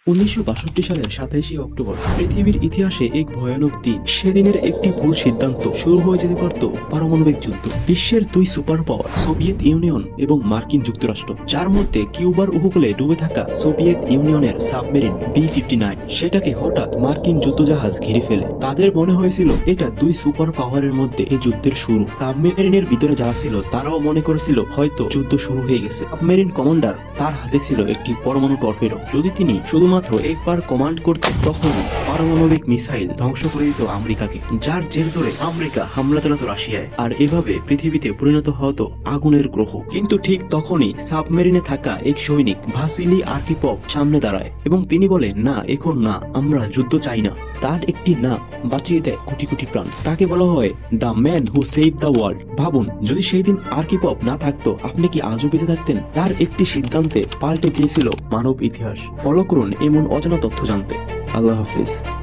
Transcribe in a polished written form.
1962 সালের 27 অক্টোবর পৃথিবীর ইতিহাসে এক ভয়ানক দিন। সেদিনের একটি ভুল সিদ্ধান্ত শুরু হয়ে যেতে পারত পারমাণবিক যুদ্ধ। বিশ্বের দুই সুপার পাওয়ার সোভিয়েত ইউনিয়ন এবং মার্কিন যুক্তরাষ্ট্র, যার মধ্যে কিউবার উপকূলে ডুবে থাকা সোভিয়েত ইউনিয়নের সাবমেরিন B-59 সেটাকে হঠাৎ মার্কিন যুদ্ধজাহাজ ঘিরে ফেলে। তাদের মনে হয়েছিল এটা দুই সুপার পাওয়ারের মধ্যে এই যুদ্ধের শুরু। সাবমেরিনের ভিতরে যারা ছিল তারাও মনে করেছিল হয়তো যুদ্ধ শুরু হয়ে গেছে। সাবমেরিন কমান্ডার, তার হাতে ছিল একটি পরমাণু টর্পেডো। যদি তিনি শুধুমাত্র একবার কমান্ড করতেন তখন পারমাণবিক মিসাইল ধ্বংস করে দিত আমেরিকাকে, যার জের ধরে আমেরিকা হামলা চালাতো রাশিয়ায়, আর এভাবে পৃথিবীতে পরিণত হতো আগুনের গ্রহ। কিন্তু ঠিক তখনই সাবমেরিনে থাকা এক সৈনিক ভাসিলি আর্কিপভ সামনে দাঁড়ায় এবং তিনি বলে, না, এখন না, আমরা যুদ্ধ চাই না। তার একটি না বাঁচিয়ে দেয় কোটি কোটি প্রাণ। তাকে বলা হয় the man who save the world. ভাবুন, যদি সেই দিন আর্কিপভ না থাকতো, আপনি কি আজও বেঁচে থাকতেন? তার একটি সিদ্ধান্তে পাল্টে দিয়েছিল মানব ইতিহাস। ফলো করুন এমন অজানা তথ্য জানতে। আল্লাহ হাফিজ।